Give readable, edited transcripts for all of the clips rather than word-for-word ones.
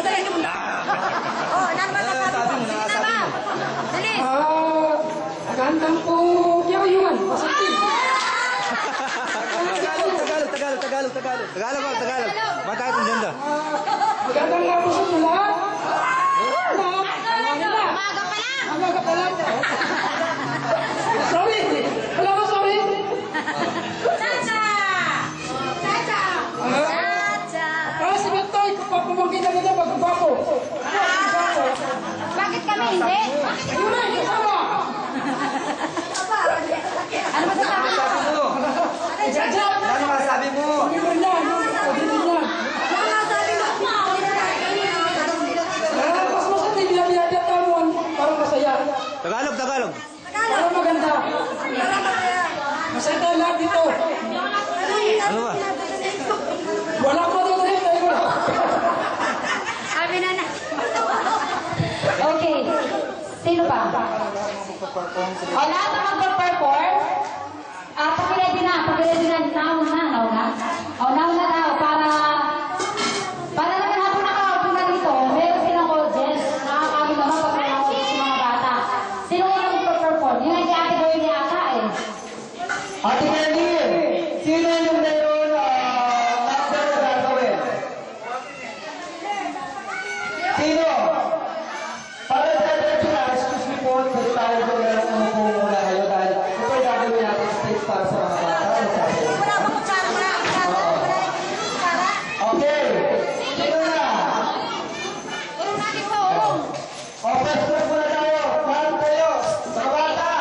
dali mo na. Oh, naman na sabi mo. Sige na ba? Dali. Magandang po kiyayuan. Pasantin. Tagalog. Mata itong ganda. Magandang nga po sa inyo lahat. Umaga pa lang. Sorry. Wala ko, sorry. Chacha! Si Betoy, papumagin na kita pagpapo. Bakit kami hindi? Ayun na, kasama. Ano ba sasabi mo? Ano masasabi mo? Pag-ibig niyan. Mas masati, binabiyadya tamuan. Parang masaya. Tagalog. Parang maganda. Masaya tayo lahat dito. Ano ba? Wala ko dito rin. Sabi na na. Okay. Sino pa? O, lahat na magpa-perform. Pag-ready na. Nauna daw para naman habang nakaupo na dito, meron silang audience. Nakakagin naman pag may audience yung mga bata. Sino yung magpa-perform? Yung ay si Ate Boy yata eh. Ate Candy, sino yung meron number na gagawin? Sino? Para sa diretso na, excuse me po, pwede tayo gawin umupo muna kayo dahil ito yung gagawin natin stage para sa mga bata. Ano sabi? Okay, sino na? Okay, start muna tayo. Paano tayo? Sa bata!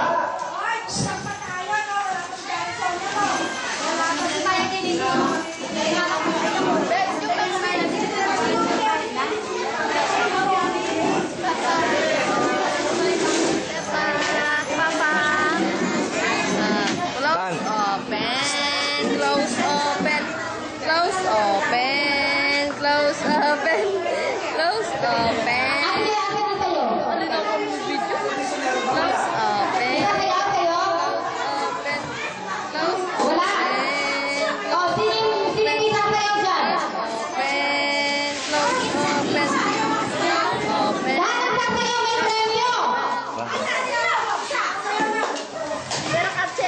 Pero kasi.